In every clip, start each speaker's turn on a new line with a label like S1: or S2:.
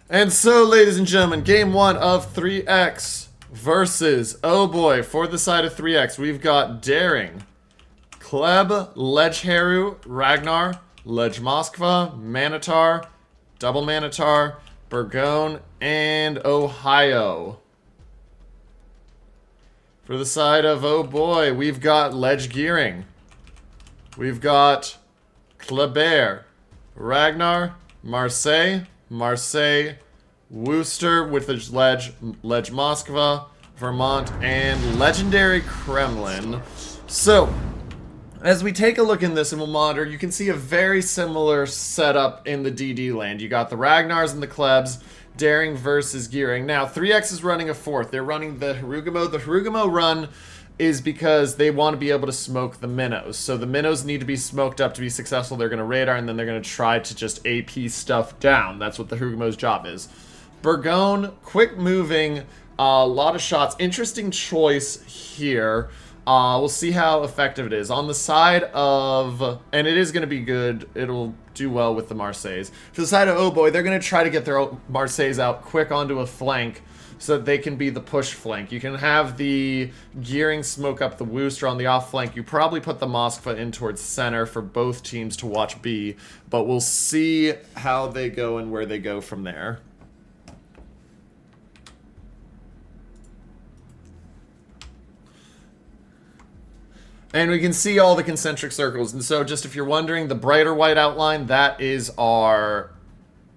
S1: And so, ladies and gentlemen, game one of 3X versus Oh Boy. For the side of 3X, we've got Daring, Kleb, Ledgeharu, Ragnar, Ledge Moskva, Manitar, Double Manitar, Burgone, and Ohio. For the side of Oh Boy, we've got Ledge Gearing. We've got Kleber, Ragnar, Marseille, Worcester with the Ledge Moskva, Vermont, and Legendary Kremlin. So, as we take a look in this and we'll monitor, you can see a very similar setup in the DD land. You got the Ragnars and the Klebs, Daring versus Gearing. Now, 3X is running a fourth. They're running the Harugumo. The Harugumo run is because they want to be able to smoke the minnows. So the minnows need to be smoked up to be successful. They're going to radar, and then they're going to try to just AP stuff down. That's what the Harugumo's job is. Burgone, quick moving, a lot of shots. Interesting choice here. We'll see how effective it is. On the side of... And it is going to be good. It'll do well with the Marseilles. For the side of Oh Boy, they're going to try to get their Marseilles out quick onto a flank so that they can be the push flank. You can have the Gearing smoke up the Worcester on the off flank. You probably put the Moskva in towards center for both teams to watch B. But we'll see how they go and where they go from there. And we can see all the concentric circles. And so just if you're wondering, the brighter white outline, that is our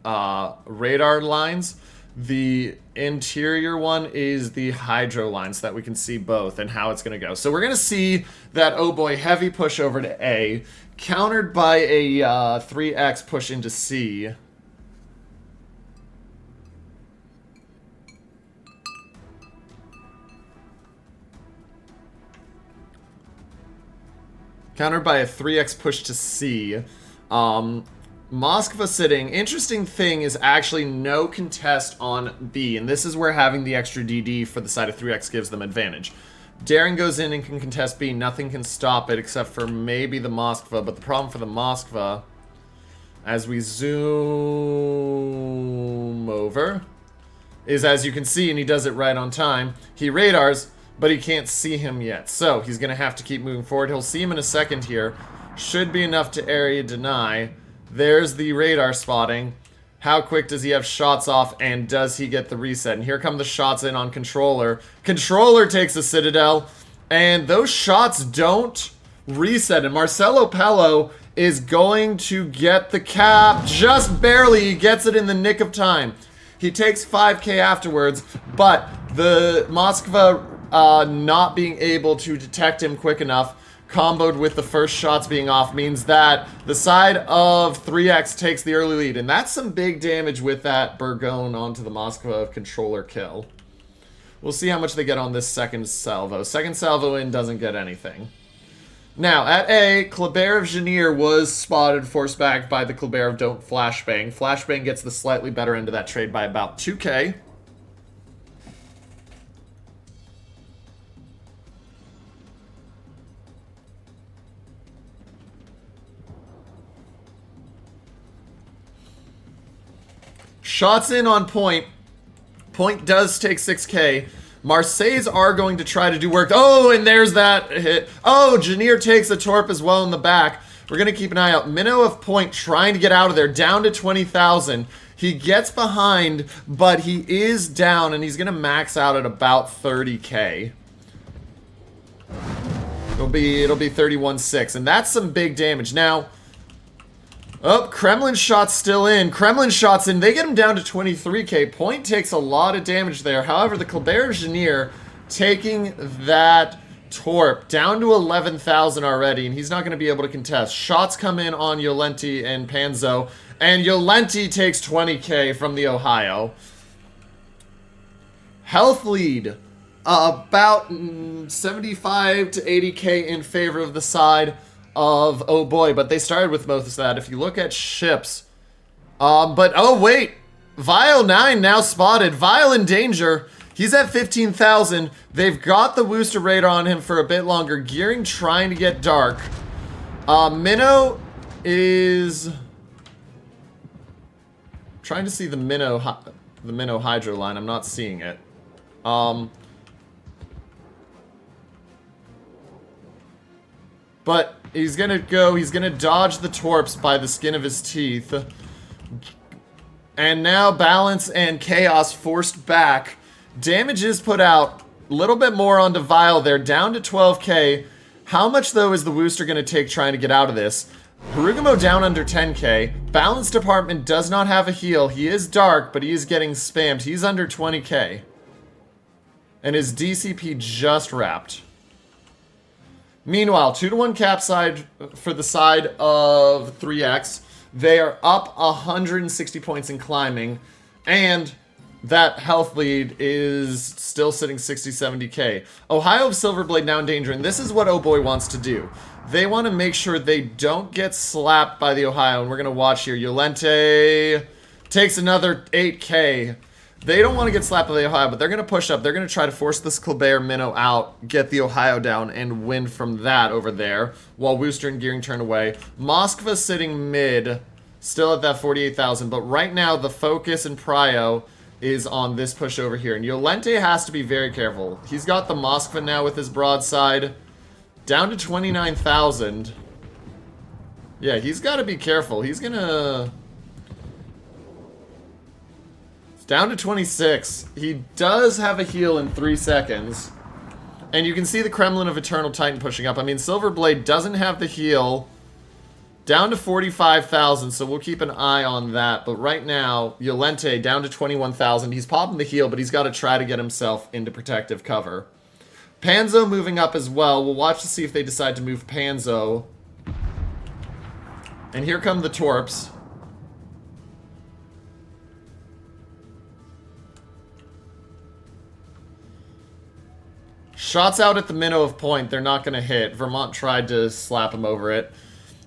S1: radar lines. The interior one is the hydro line, so that we can see both and how it's going to go. So we're going to see that Oh Boy heavy push over to A, countered by a 3X push into C. Countered by a 3X push to C. Moskva sitting. Interesting thing is actually no contest on B, and this is where having the extra DD for the side of 3X gives them advantage. Daring goes in and can contest B. Nothing can stop it except for maybe the Moskva, but the problem for the Moskva, as we zoom over, is as you can see, and he does it right on time, he radars, but he can't see him yet. So he's going to have to keep moving forward. He'll see him in a second here. Should be enough to area deny. There's the radar spotting. How quick does he have shots off, and does he get the reset? And here come the shots in on Controller. Controller takes a Citadel, and those shots don't reset. And Marcelo Pello is going to get the cap just barely. He gets it in the nick of time. He takes 5k afterwards, but the Moskva not being able to detect him quick enough, comboed with the first shots being off, means that the side of 3X takes the early lead. And that's some big damage with that Burgone onto the Moskva Controller kill. We'll see how much they get on this second salvo. Second salvo in doesn't get anything. Now, at A, Kleber of Janier was spotted, forced back by the Kleber of Don't Flashbang. Flashbang gets the slightly better end of that trade by about 2k. Shots in on Point. Point does take 6k. Marseilles are going to try to do work. Oh, and there's that hit. Oh, Janier takes a torp as well in the back. We're going to keep an eye out. Minnow of Point trying to get out of there, down to 20,000. He gets behind, but he is down, and he's going to max out at about 30k. It'll be 31.6, and that's some big damage. Now, oh, Kremlin shot's still in. Kremlin shot's in. They get him down to 23k. Point takes a lot of damage there. However, the Kleber Engineer taking that torp down to 11,000 already, and he's not going to be able to contest. Shots come in on Yolenti and Panzo, and Yolenti takes 20k from the Ohio. Health lead, about 75 to 80k in favor of the side of Oh Boy, but they started with most of that. If you look at ships, but oh wait, Vile 9 now spotted. Vile in danger. He's at 15,000. They've got the Worcester radar on him for a bit longer. Gearing trying to get dark. Minnow is trying to see the minnow hydro line. I'm not seeing it. But he's gonna dodge the torps by the skin of his teeth. And now Balance and Chaos forced back. Damage is put out. A little bit more onto Vile there, down to 12k. How much, though, is the Wooster going to take trying to get out of this? Harugumo down under 10k. Balance Department does not have a heal. He is dark, but he is getting spammed. He's under 20k. And his DCP just wrapped. Meanwhile, 2-to-1 cap side for the side of 3X. They are up 160 points in climbing. And that health lead is still sitting 60-70k. Ohio of Silverblade now in danger, and this is what OHBOY wants to do. They want to make sure they don't get slapped by the Ohio, and we're going to watch here. Yolente takes another 8k. They don't want to get slapped by the Ohio, but they're going to push up. They're going to try to force this Kleber minnow out, get the Ohio down, and win from that over there, while Wooster and Gearing turn away. Moskva sitting mid, still at that 48,000, but right now the focus in Prio is on this push over here. And Yolente has to be very careful. He's got the Moskva now with his broadside. Down to 29,000. Yeah, he's got to be careful. He's gonna... It's down to 26. He does have a heal in 3 seconds. And you can see the Kremlin of Eternal Titan pushing up. I mean, Silverblade doesn't have the heal. Down to 45,000, so we'll keep an eye on that. But right now, Yolente down to 21,000. He's popping the heal, but he's got to try to get himself into protective cover. Panzo moving up as well. We'll watch to see if they decide to move Panzo. And here come the Torps. Shots out at the minnow of point. They're not going to hit. Vermont tried to slap him over it.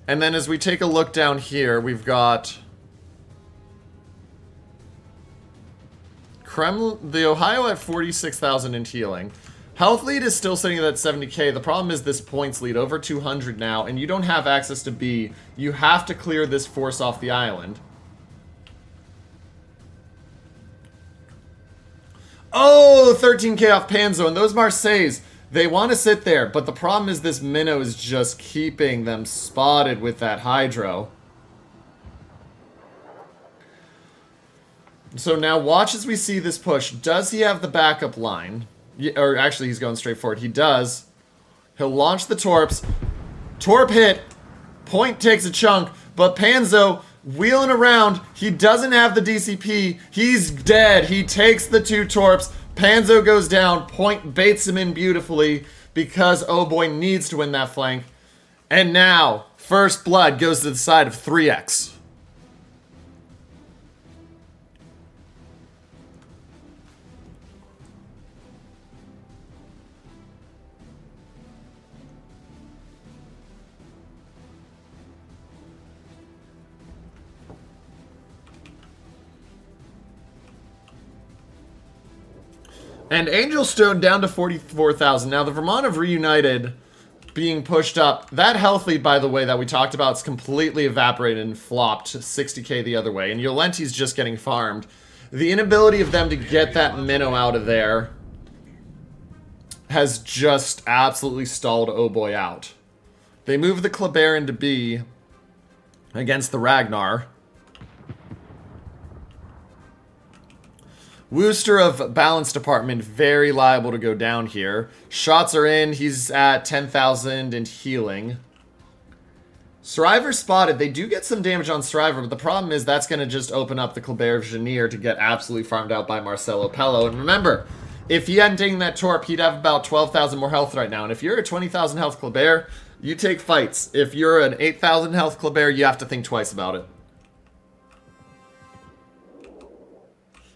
S1: And then as we take a look down here, we've got Kremlin, the Ohio at 46,000 in healing. Health lead is still sitting at that 70k. The problem is this points lead, over 200 now, and you don't have access to B. You have to clear this force off the island. Oh, 13k off Panzo, and those Marseilles, they want to sit there, but the problem is this minnow is just keeping them spotted with that Hydro. So now watch as we see this push. Does he have the backup line? Or actually, he's going straight forward. He does. He'll launch the Torps. Torp hit. Point takes a chunk, but Panzo wheeling around. He doesn't have the DCP. He's dead. He takes the 2 Torps. Panzo goes down. Point baits him in beautifully because OHBOY needs to win that flank. And now, first blood goes to the side of 3X. And Angel Stone down to 44,000. Now, the Vermont have reunited, being pushed up. That health lead, by the way, that we talked about is completely evaporated and flopped 60k the other way. And Yolente's just getting farmed. The inability of them to get that minnow out of there has just absolutely stalled OHBOY out. They move the Kleber into B against the Ragnar. Wooster of Balance Department, very liable to go down here. Shots are in. He's at 10,000 and healing. Sriver spotted. They do get some damage on Sriver, but the problem is that's going to just open up the Kleber of Janir to get absolutely farmed out by Marcelo Pello. And remember, if he hadn't taken that Torp, he'd have about 12,000 more health right now. And if you're a 20,000 health Kleber, you take fights. If you're an 8,000 health Kleber, you have to think twice about it.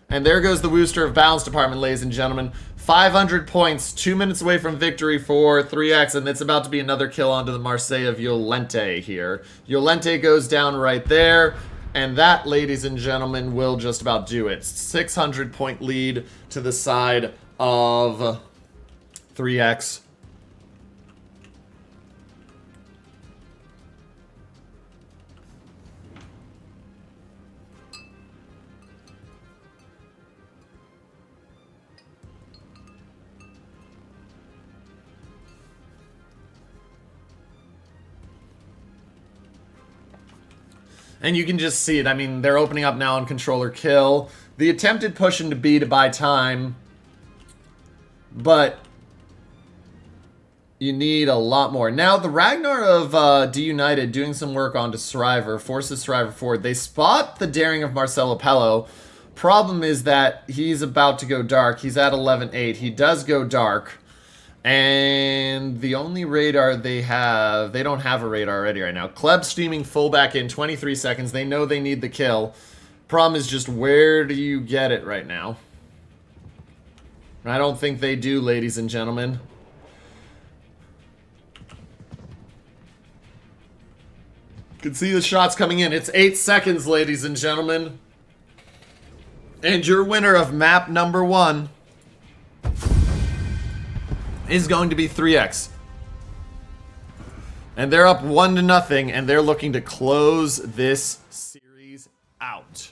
S1: And there goes the Wooster of Balance Department, ladies and gentlemen. 500 points, 2 minutes away from victory for 3X, and it's about to be another kill onto the Marseille of Yolente here. Yolente goes down right there, and that, ladies and gentlemen, will just about do it. 600 point lead to the side of 3X. And you can just see it. I mean, they're opening up now on controller kill. The attempted push into B to buy time. But you need a lot more. Now, the Ragnar of D United doing some work onto Striver, forces Striver forward. They spot the daring of Marcelo Pello. Problem is that he's about to go dark. He's at 11-8. He does go dark. And the only radar they have... They don't have a radar ready right now. Kleb steaming fullback in 23 seconds. They know they need the kill. Problem is just where do you get it right now? I don't think they do, ladies and gentlemen. You can see the shots coming in. It's 8 seconds, ladies and gentlemen. And your winner of map number 1 is going to be 3X. And they're up 1-0, and they're looking to close this series out.